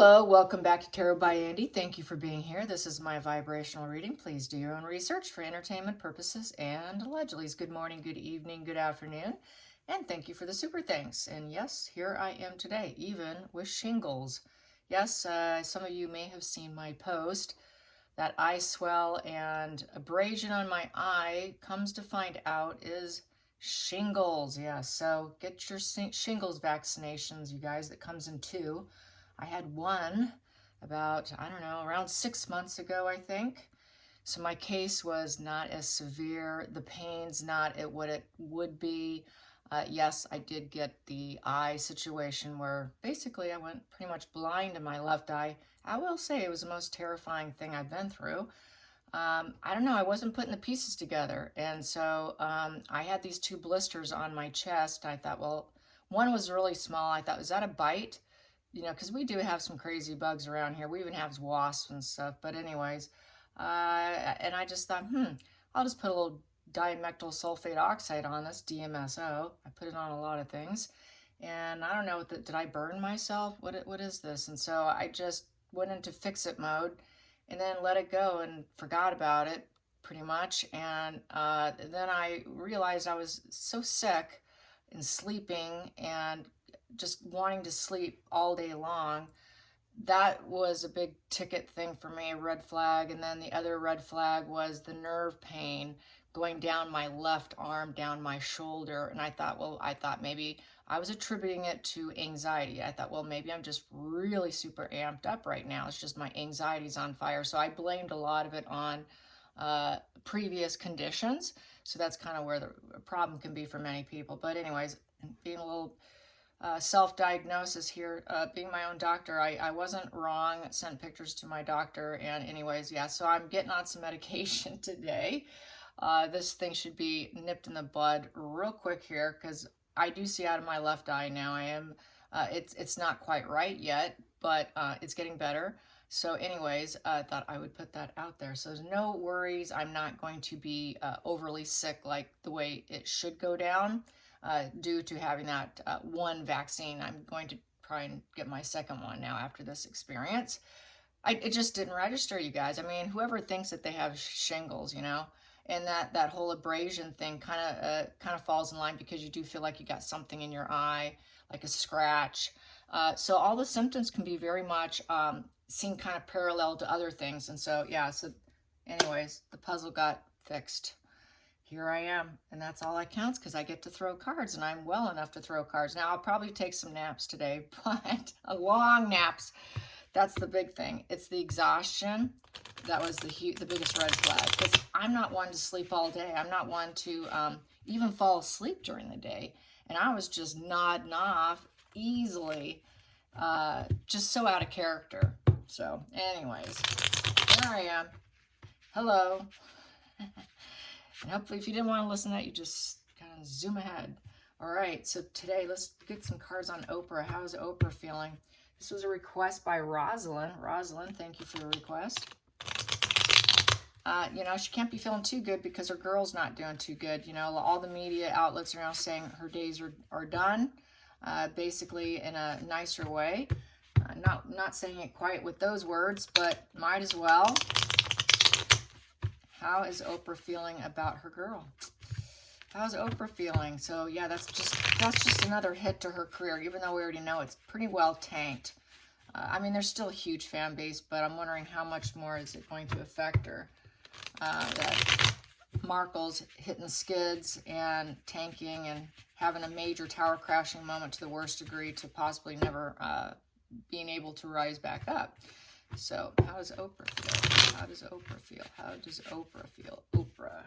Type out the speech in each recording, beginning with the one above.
Hello, welcome back to Tarot by Andy. Thank you for being here. This is my vibrational reading. Please do your own research for entertainment purposes and allegedly. Good morning, good evening, good afternoon, and thank you for the super thanks. And yes, here I am today, even with shingles. Yes, some of you may have seen my post. That eye swell and abrasion on my eye, comes to find out, is shingles. Yeah, so get your shingles vaccinations, you guys. That comes in two. I had one about, I don't know, around 6 months ago, I think. So my case was not as severe. The pain's not at what it would be. Yes, I did get the eye situation where basically I went pretty much blind in my left eye. I will say it was the most terrifying thing I've been through. I don't know, I wasn't putting the pieces together. And so I had these two blisters on my chest. I thought, well, one was really small. I thought, was that a bite? You know, because we do have some crazy bugs around here. We even have wasps and stuff. But anyways, and I just thought, I'll just put a little dimethyl sulfate oxide on this, DMSO. I put it on a lot of things. And I don't know, did I burn myself? What is this? And so I just went into fix-it mode and then let it go and forgot about it pretty much. And then I realized I was so sick and sleeping and just wanting to sleep all day long. That was a big ticket thing for me, a red flag. And then the other red flag was the nerve pain going down my left arm, down my shoulder. And I thought maybe I was attributing it to anxiety. I thought, well, maybe I'm just really super amped up right now. It's just my anxiety's on fire. So I blamed a lot of it on previous conditions. So that's kind of where the problem can be for many people. But anyways, being a little self-diagnosis here, being my own doctor, I wasn't wrong, sent pictures to my doctor, and anyways, yeah, so I'm getting on some medication today. This thing should be nipped in the bud real quick here, because I do see out of my left eye now. I am, it's not quite right yet, but it's getting better. So anyways, I thought I would put that out there. So there's no worries. I'm not going to be overly sick like the way it should go down. Due to having that one vaccine. I'm going to try and get my second one now after this experience. It just didn't register, you guys. I mean, whoever thinks that they have shingles, you know, and that whole abrasion thing kind of falls in line, because you do feel like you got something in your eye, like a scratch. So all the symptoms can be very much seen kind of parallel to other things. And so, yeah, so anyways, the puzzle got fixed. Here I am, and that's all that counts, because I get to throw cards, and I'm well enough to throw cards. Now, I'll probably take some naps today, but long naps. That's the big thing. It's the exhaustion. That was the biggest red flag, because I'm not one to sleep all day. I'm not one to even fall asleep during the day, and I was just nodding off easily, just so out of character. So anyways, here I am. Hello. And hopefully, if you didn't want to listen to that, you just kind of zoom ahead. All right, so today, let's get some cards on Oprah. How's Oprah feeling? This was a request by Rosalind. Rosalind, thank you for the request. You know, she can't be feeling too good because her girl's not doing too good. You know, all the media outlets are now saying her days are done, basically in a nicer way. Not saying it quite with those words, but might as well. How is Oprah feeling about her girl? How's Oprah feeling? So yeah, that's just another hit to her career, even though we already know it's pretty well tanked. I mean, there's still a huge fan base, but I'm wondering how much more is it going to affect her. That Markle's hitting the skids and tanking and having a major tower crashing moment to the worst degree, to possibly never being able to rise back up. So how does Oprah feel? How does Oprah feel? How does Oprah feel? Oprah.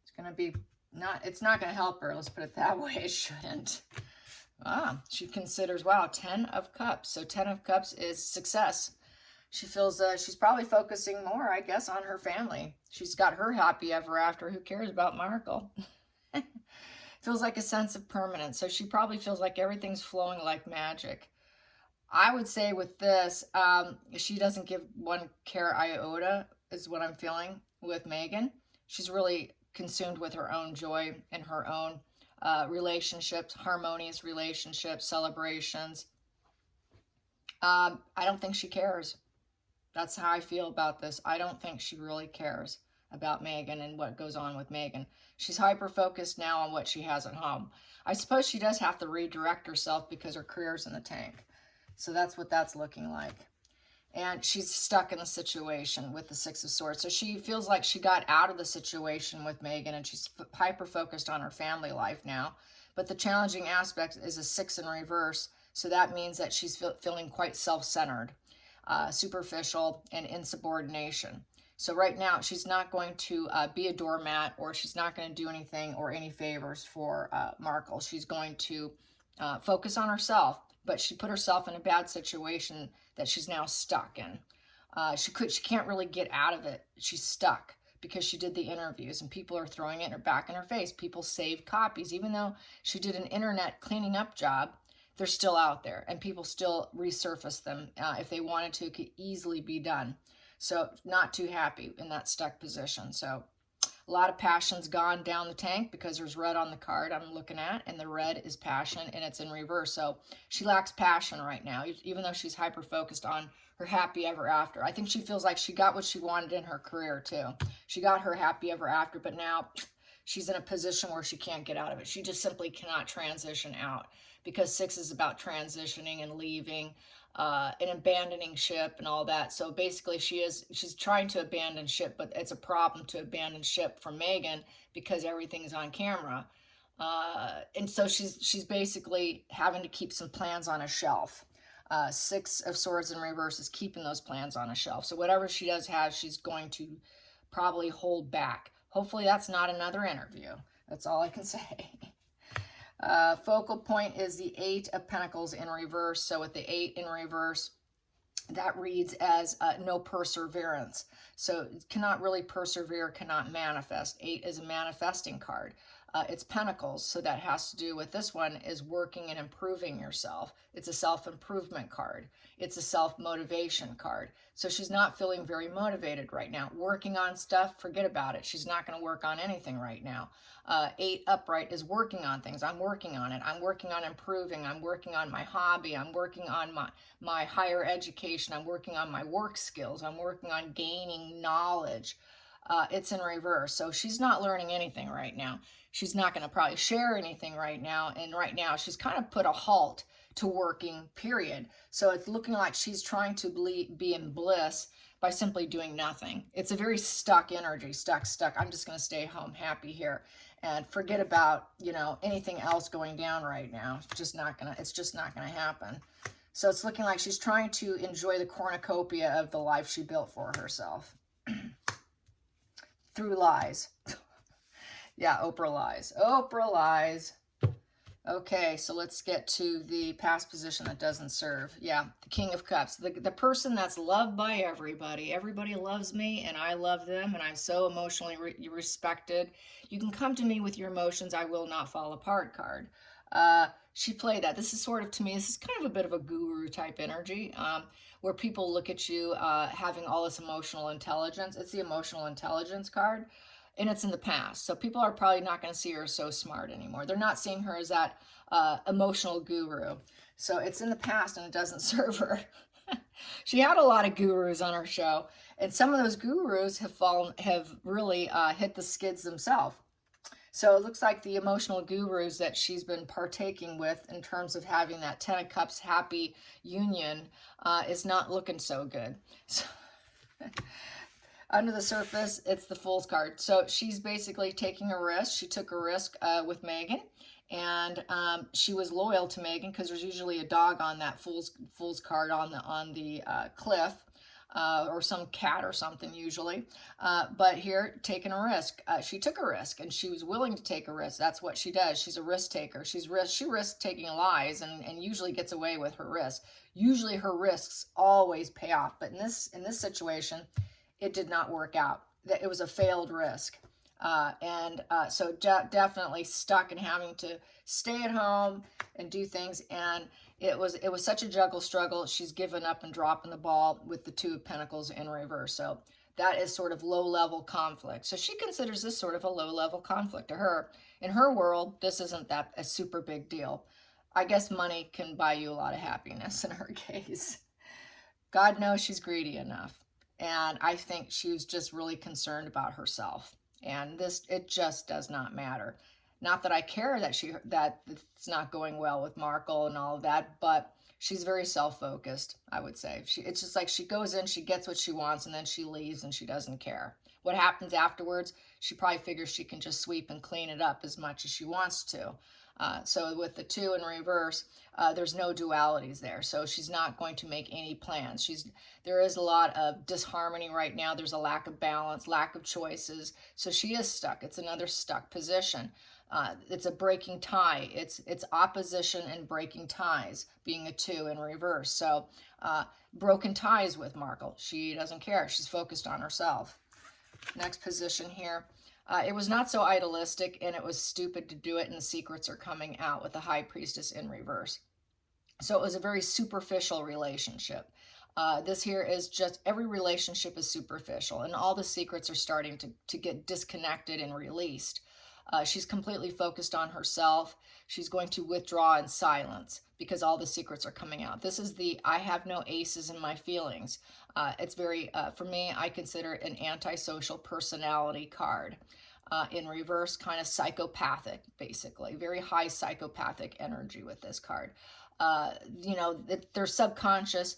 It's going to be it's not going to help her. Let's put it that way. It shouldn't. She considers, wow, 10 of Cups. So 10 of Cups is success. She feels she's probably focusing more, I guess, on her family. She's got her happy ever after. Who cares about Markle? Feels like a sense of permanence. So she probably feels like everything's flowing like magic. I would say with this, she doesn't give one care iota, is what I'm feeling with Megan. She's really consumed with her own joy and her own relationships, harmonious relationships, celebrations. I don't think she cares. That's how I feel about this. I don't think she really cares about Megan and what goes on with Megan. She's hyper focused now on what she has at home. I suppose she does have to redirect herself because her career's in the tank. So that's what that's looking like. And she's stuck in the situation with the Six of Swords. So she feels like she got out of the situation with Megan, and she's hyper focused on her family life now. But the challenging aspect is a 6 in reverse. So that means that she's feeling quite self-centered, superficial, and insubordination. So right now, she's not going to be a doormat, or she's not going to do anything or any favors for Markle. She's going to focus on herself, but she put herself in a bad situation that she's now stuck in. She can't really get out of it. She's stuck because she did the interviews, and people are throwing it in her back in her face. People save copies. Even though she did an internet cleaning up job, they're still out there, and people still resurface them. If they wanted to, it could easily be done. So not too happy in that stuck position. So a lot of passion's gone down the tank because there's red on the card I'm looking at, and the red is passion, and it's in reverse. So she lacks passion right now, even though she's hyper-focused on her happy ever after. I think she feels like she got what she wanted in her career, too. She got her happy ever after, but now she's in a position where she can't get out of it. She just simply cannot transition out, because 6 is about transitioning and leaving, and abandoning ship and all that. So basically she's trying to abandon ship, but it's a problem to abandon ship from Megan because everything's on camera. And so she's basically having to keep some plans on a shelf. 6 of Swords in reverse is keeping those plans on a shelf. So whatever she does have, she's going to probably hold back. Hopefully that's not another interview. That's all I can say. Focal point is the 8 of Pentacles in reverse. So with the 8 in reverse, that reads as no perseverance. So cannot really persevere, cannot manifest. 8 is a manifesting card. It's Pentacles, so that has to do with this one is working and improving yourself. It's a self-improvement card. It's a self-motivation card. So she's not feeling very motivated right now. Working on stuff, forget about it. She's not going to work on anything right now. 8 upright is working on things. I'm working on it. I'm working on improving. I'm working on my hobby. I'm working on my higher education. I'm working on my work skills. I'm working on gaining knowledge. It's in reverse. So she's not learning anything right now. She's not going to probably share anything right now. And right now she's kind of put a halt to working, period. So it's looking like she's trying to be in bliss by simply doing nothing. It's a very stuck energy, stuck. I'm just going to stay home happy here and forget about, anything else going down right now. It's just not going to happen. So it's looking like she's trying to enjoy the cornucopia of the life she built for herself. Through lies. Yeah, Oprah lies. Oprah lies. Okay, so let's get to the past position that doesn't serve. Yeah, the King of Cups. The person that's loved by everybody. Everybody loves me, and I love them, and I'm so emotionally respected. You can come to me with your emotions. I will not fall apart card. She played that. This is sort of, to me, this is kind of a bit of a guru type energy, where people look at you having all this emotional intelligence. It's the emotional intelligence card, and it's in the past. So people are probably not going to see her as so smart anymore. They're not seeing her as that emotional guru. So it's in the past, and it doesn't serve her. She had a lot of gurus on her show, and some of those gurus have really hit the skids themselves. So it looks like the emotional gurus that she's been partaking with in terms of having that 10 of Cups happy union is not looking so good. So under the surface, it's the Fool's card. So she's basically taking a risk. She took a risk with Megan, and she was loyal to Megan because there's usually a dog on that Fool's card on the cliff. Or some cat or something usually. But here, taking a risk. She took a risk, and she was willing to take a risk. That's what she does. She's a risk taker. She risks taking lies and usually gets away with her risk. Usually her risks always pay off. But in this situation, it did not work out. It was a failed risk. So definitely stuck in having to stay at home and do things, and it was such a juggle struggle. She's given up and dropping the ball with the 2 of Pentacles in reverse. So that is sort of low-level conflict. So she considers this sort of a low-level conflict to her. In her world, this isn't that a super big deal. I guess money can buy you a lot of happiness in her case. God knows she's greedy enough. And I think she was just really concerned about herself. And this, it just does not matter. Not that I care that it's not going well with Markle and all of that, but she's very self-focused, I would say. It's just like she goes in, she gets what she wants, and then she leaves and she doesn't care. What happens afterwards, she probably figures she can just sweep and clean it up as much as she wants to. So with the 2 in reverse, there's no dualities there. So she's not going to make any plans. There is a lot of disharmony right now. There's a lack of balance, lack of choices. So she is stuck. It's another stuck position. It's a breaking tie. It's opposition and breaking ties, being a 2 in reverse. So broken ties with Markle. She doesn't care. She's focused on herself. Next position here. It was not so idealistic, and it was stupid to do it, and the secrets are coming out with the High Priestess in reverse. So it was a very superficial relationship. This here is just, every relationship is superficial, and all the secrets are starting to get disconnected and released. She's completely focused on herself. She's going to withdraw in silence because all the secrets are coming out. This is the I have no aces in my feelings. It's very, for me, I consider it an antisocial personality card. In reverse, kind of psychopathic, basically. Very high psychopathic energy with this card. Their subconscious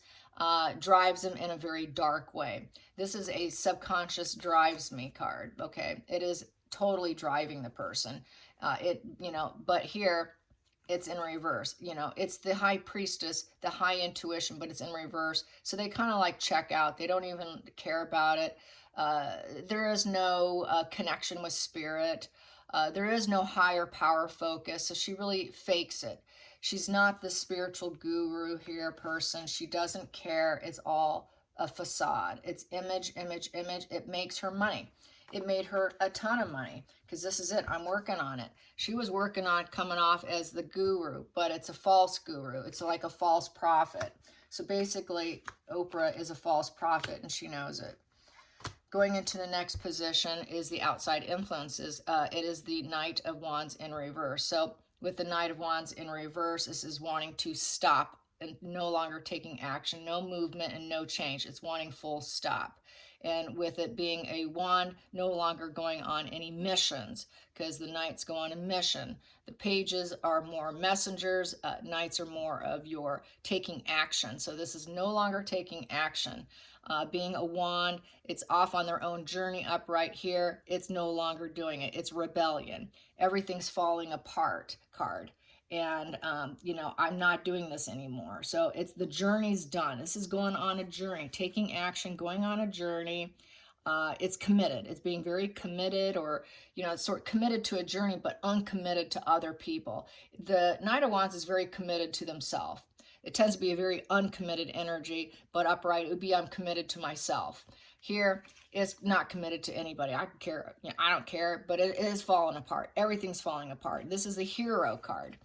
drives them in a very dark way. This is a subconscious drives me card, okay? It is totally driving the person. But here, it's in reverse. It's the High Priestess, the high intuition, but it's in reverse. So they kind of like check out. They don't even care about it. There is no connection with spirit. There is no higher power focus. So she really fakes it. She's not the spiritual guru here person. She doesn't care. It's all a facade. It's image, image, image. It makes her money. It made her a ton of money because this is it. I'm working on it. She was working on coming off as the guru, but it's a false guru. It's like a false prophet. So basically, Oprah is a false prophet, and she knows it. Going into the next position is the outside influences. It is the Knight of Wands in reverse. So with the Knight of Wands in reverse, this is wanting to stop and no longer taking action, no movement and no change. It's wanting full stop. And with it being a wand, no longer going on any missions, because the knights go on a mission. The pages are more messengers. Knights are more of your taking action. So this is no longer taking action. Being a wand, it's off on their own journey up right here. It's no longer doing it. It's rebellion. Everything's falling apart card. And, I'm not doing this anymore. So it's the journey's done. This is going on a journey, taking action, going on a journey. It's committed. It's being very committed, or, it's sort of committed to a journey, but uncommitted to other people. The Knight of Wands is very committed to themselves. It tends to be a very uncommitted energy, but upright, it would be I'm committed to myself. Here, it's not committed to anybody. I don't care, but it is falling apart. Everything's falling apart. This is the Hero card.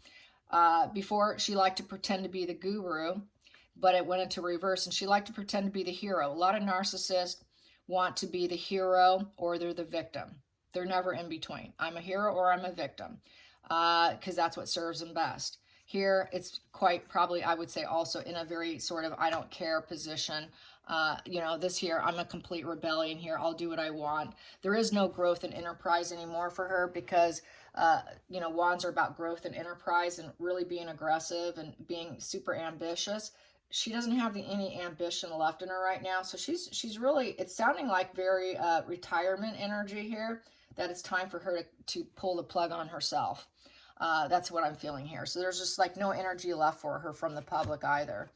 Before, she liked to pretend to be the guru, but it went into reverse, and she liked to pretend to be the hero. A lot of narcissists want to be the hero, or they're the victim. They're never in between. I'm a hero or I'm a victim, because that's what serves them best. Here, it's quite probably, I would say, also in a very sort of I don't care position. This here, I'm a complete rebellion here. I'll do what I want. There is no growth and enterprise anymore for her because, wands are about growth and enterprise and really being aggressive and being super ambitious. She doesn't have any ambition left in her right now. So she's really, it's sounding like very retirement energy here, that it's time for her to pull the plug on herself. That's what I'm feeling here. So there's just like no energy left for her from the public either.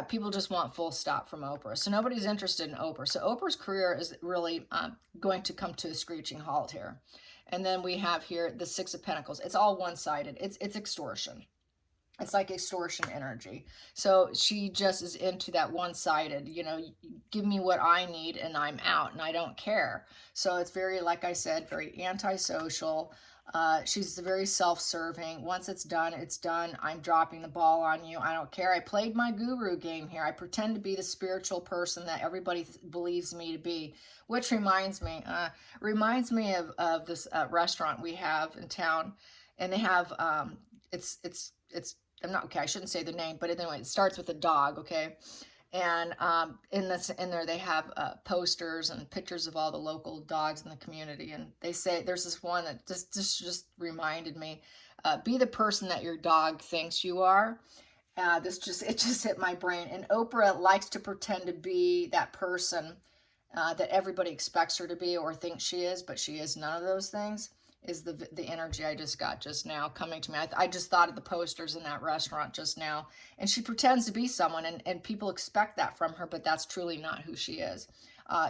People just want full stop from Oprah. So nobody's interested in Oprah. So Oprah's career is really going to come to a screeching halt here. And then we have here the Six of Pentacles. It's all one-sided. It's extortion. It's like extortion energy. So she just is into that one-sided, give me what I need and I'm out and I don't care. So it's very, like I said, very antisocial. She's very self-serving. Once it's done, it's done. I'm dropping the ball on you. I don't care. I played my guru game here. I pretend to be the spiritual person that everybody believes me to be, which reminds me of this restaurant we have in town, and they have it's I'm not, okay, I shouldn't say the name, but anyway, it starts with a dog, okay? And in there they have posters and pictures of all the local dogs in the community. And they say there's this one that just reminded me, be the person that your dog thinks you are. It just hit my brain. And Oprah likes to pretend to be that person that everybody expects her to be or thinks she is, but she is none of those things. Is the energy I just got just now coming to me. I just thought of the posters in that restaurant just now, and she pretends to be someone, and people expect that from her, but that's truly not who she is.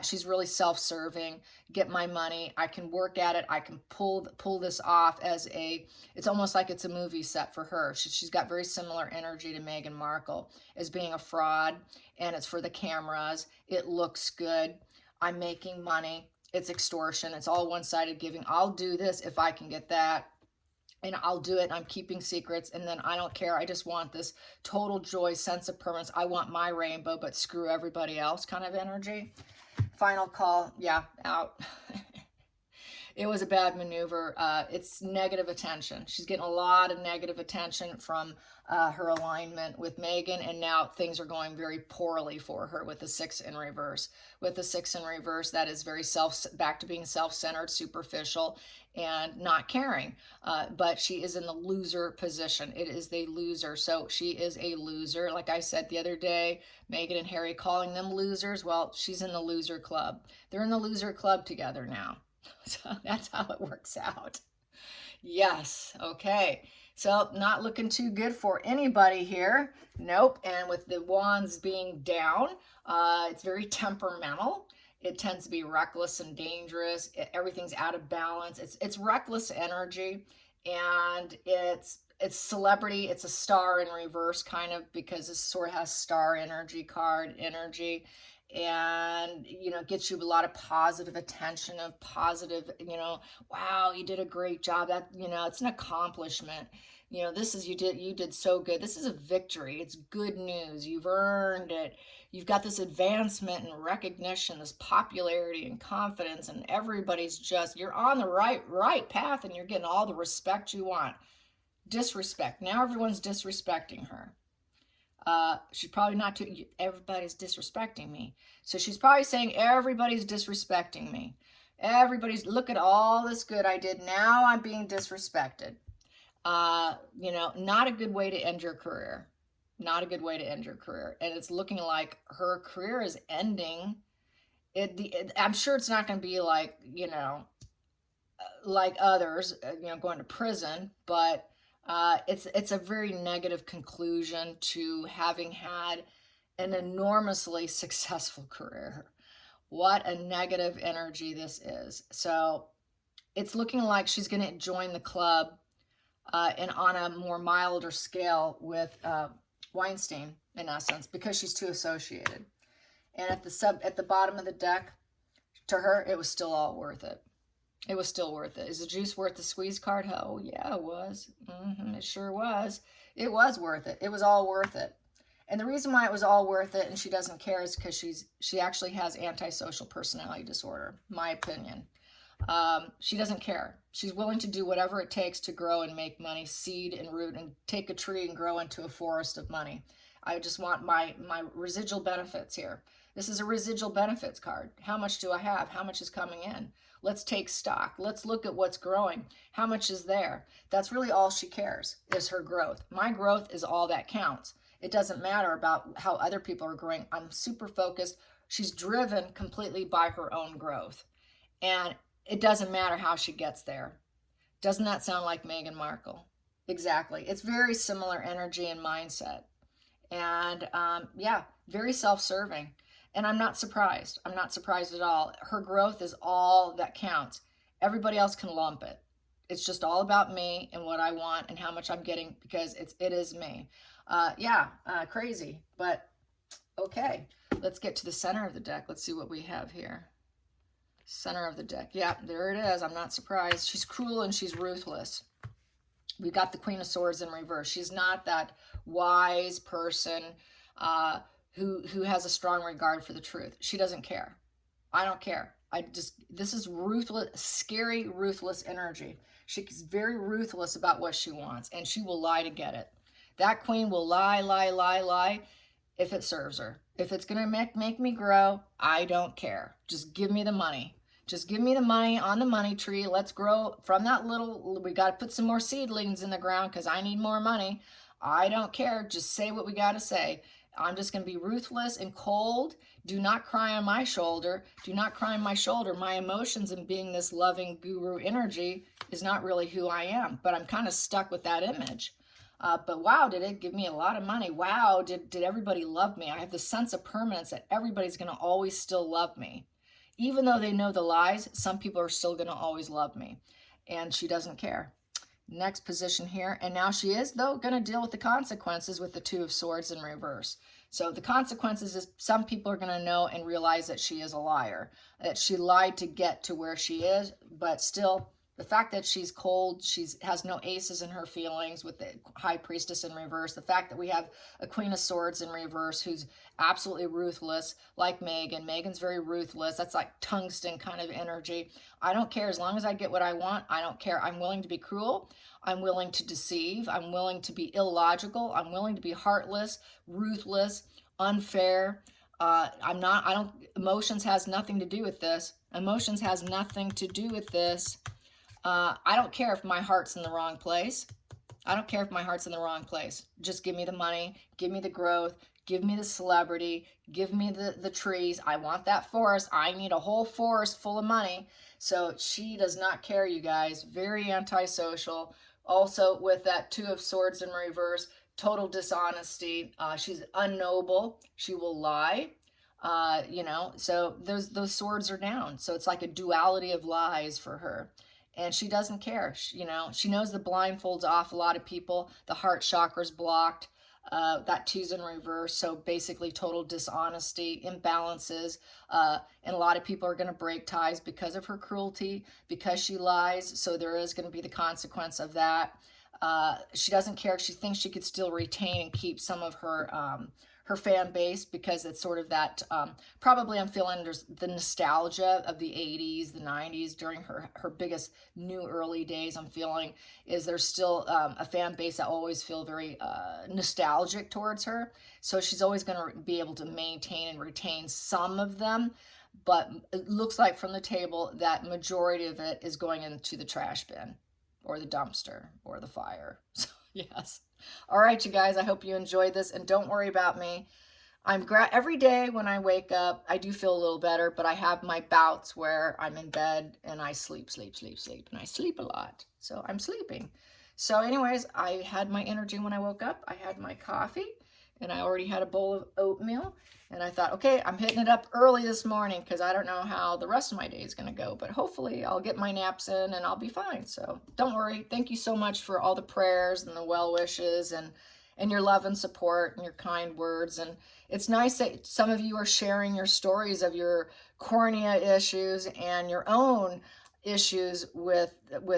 She's really self-serving. Get my money. I can work at it. I can pull this off it's almost like it's a movie set for her. She's got very similar energy to Meghan Markle as being a fraud, and it's for the cameras. It looks good. I'm making money. It's extortion. It's all one-sided giving. I'll do this if I can get that, and I'll do it, and I'm keeping secrets, and then I don't care. I just want this total joy, sense of permanence. I want my rainbow, but screw everybody else kind of energy. Final call. Yeah, out. It was a bad maneuver. It's negative attention. She's getting a lot of negative attention from her alignment with Meghan, and now things are going very poorly for her with the 6 in reverse. With the 6 in reverse, that is very back to being self-centered, superficial, and not caring. But she is in the loser position. It is the loser. So she is a loser. Like I said the other day, Meghan and Harry calling them losers. Well, she's in the loser club. They're in the loser club together now. So that's how it works out. Yes. Okay. So not looking too good for anybody here. Nope. And with the wands being down, it's very temperamental. It tends to be reckless and dangerous. Everything's out of balance. It's reckless energy, and it's celebrity. It's a star in reverse kind of, because this sort of has star energy, card energy. And gets you a lot of positive attention, of positive, wow, you did a great job. That, it's an accomplishment. This is, you did so good. This is a victory. It's good news. You've earned it. You've got this advancement and recognition, this popularity and confidence, and everybody's you're on the right path, and you're getting all the respect you want. Disrespect. Now everyone's disrespecting her. She's probably not too, everybody's disrespecting me. So she's probably saying, everybody's disrespecting me. Look at all this good I did. Now I'm being disrespected. Not a good way to end your career. Not a good way to end your career. And it's looking like her career is ending. I'm sure it's not going to be like, like others, going to prison, but it's a very negative conclusion to having had an enormously successful career. What a negative energy this is. So it's looking like she's going to join the club and on a more milder scale with Weinstein, in essence, because she's too associated. And at the bottom of the deck, to her, it was still all worth it. It was still worth it. Is the juice worth the squeeze card? Oh, yeah, it was. It sure was. It was worth it. It was all worth it. And the reason why it was all worth it and she doesn't care is because she actually has antisocial personality disorder, my opinion. She doesn't care. She's willing to do whatever it takes to grow and make money, seed and root, and take a tree and grow into a forest of money. I just want my residual benefits here. This is a residual benefits card. How much do I have? How much is coming in? Let's take stock. Let's look at what's growing. How much is there? That's really all she cares, is her growth. My growth is all that counts. It doesn't matter about how other people are growing. I'm super focused. She's driven completely by her own growth. And it doesn't matter how she gets there. Doesn't that sound like Meghan Markle? Exactly. It's very similar energy and mindset. And yeah, very self-serving. And I'm not surprised. I'm not surprised at all. Her growth is all that counts. Everybody else can lump it. It's just all about me and what I want and how much I'm getting, because it is me. Crazy. But okay, let's get to the center of the deck. Let's see what we have here. Center of the deck. Yeah, there it is. I'm not surprised. She's cruel and she's ruthless. We got the Queen of Swords in reverse. She's not that wise person who has a strong regard for the truth. She doesn't care. I don't care. This is ruthless, scary, ruthless energy. She's very ruthless about what she wants, and she will lie to get it. That queen will lie, lie, lie, lie if it serves her. If it's going to make me grow, I don't care. Just give me the money. Just give me the money on the money tree. Let's grow from that little, we got to put some more seedlings in the ground because I need more money. I don't care. Just say what we got to say. I'm just going to be ruthless and cold. Do not cry on my shoulder. Do not cry on my shoulder. My emotions and being this loving guru energy is not really who I am, but I'm kind of stuck with that image. But wow, did it give me a lot of money. Wow, did everybody love me. I have the sense of permanence that everybody's going to always still love me. Even though they know the lies, some people are still going to always love me. And she doesn't care. Next position here. And now she is, though, going to deal with the consequences with the Two of Swords in reverse. So the consequences is some people are going to know and realize that she is a liar, that she lied to get to where she is, but still, the fact that she's cold, she has no aces in her feelings with the High Priestess in reverse, the fact that we have a Queen of Swords in reverse who's absolutely ruthless, like Megan. Megan's very ruthless. That's like tungsten kind of energy. I don't care. As long as I get what I want, I don't care. I'm willing to be cruel. I'm willing to deceive. I'm willing to be illogical. I'm willing to be heartless, ruthless, unfair. Emotions has nothing to do with this. Emotions has nothing to do with this. I don't care if my heart's in the wrong place. I don't care if my heart's in the wrong place. Just give me the money, give me the growth, give me the celebrity, give me the trees. I want that forest. I need a whole forest full of money. So she does not care, you guys. Very antisocial. Also with that Two of Swords in reverse, total dishonesty. She's unknowable. She will lie. So those swords are down. So it's like a duality of lies for her. And she doesn't care. She knows the blindfolds off a lot of people. The heart chakra's blocked. That two's in reverse. So basically total dishonesty, imbalances. And a lot of people are going to break ties because of her cruelty, because she lies. So there is going to be the consequence of that. She doesn't care. She thinks she could still retain and keep some of her fan base because it's sort of that, probably I'm feeling the nostalgia of the 80s, the 90s during her biggest new early days. I'm feeling is there's still a fan base that always feel very nostalgic towards her. So she's always going to be able to maintain and retain some of them. But it looks like from the table that majority of it is going into the trash bin or the dumpster or the fire. So yes. All right, you guys, I hope you enjoyed this, and don't worry about me. Every day when I wake up, I do feel a little better, but I have my bouts where I'm in bed and I sleep, and I sleep a lot. So I'm sleeping. So anyways, I had my energy when I woke up. I had my coffee, and I already had a bowl of oatmeal. And I thought, okay, I'm hitting it up early this morning because I don't know how the rest of my day is going to go. But hopefully I'll get my naps in and I'll be fine. So don't worry. Thank you so much for all the prayers and the well wishes and your love and support and your kind words. And it's nice that some of you are sharing your stories of your cornea issues and your own issues with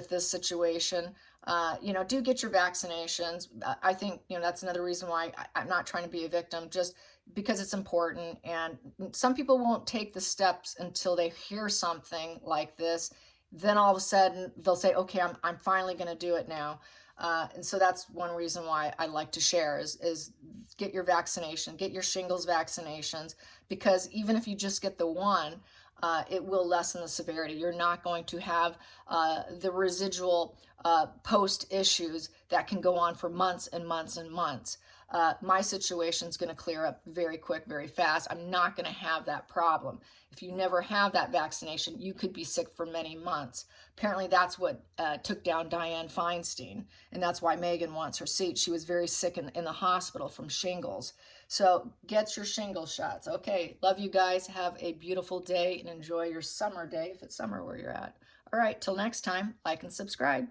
this situation. Do get your vaccinations. I think, that's another reason why I'm not trying to be a victim, just because it's important. And some people won't take the steps until they hear something like this. Then all of a sudden they'll say, okay, I'm finally going to do it now. And so that's one reason why I like to share is get your vaccination, get your shingles vaccinations, because even if you just get the one, it will lessen the severity. You're not going to have the residual post issues that can go on for months and months and months. My situation is going to clear up very quick, very fast. I'm not going to have that problem. If you never have that vaccination, you could be sick for many months. Apparently that's what took down Dianne Feinstein, and that's why Megan wants her seat. She was very sick in the hospital from shingles. So get your shingle shots. Okay, love you guys. Have a beautiful day and enjoy your summer day if it's summer where you're at. All right, till next time, like and subscribe.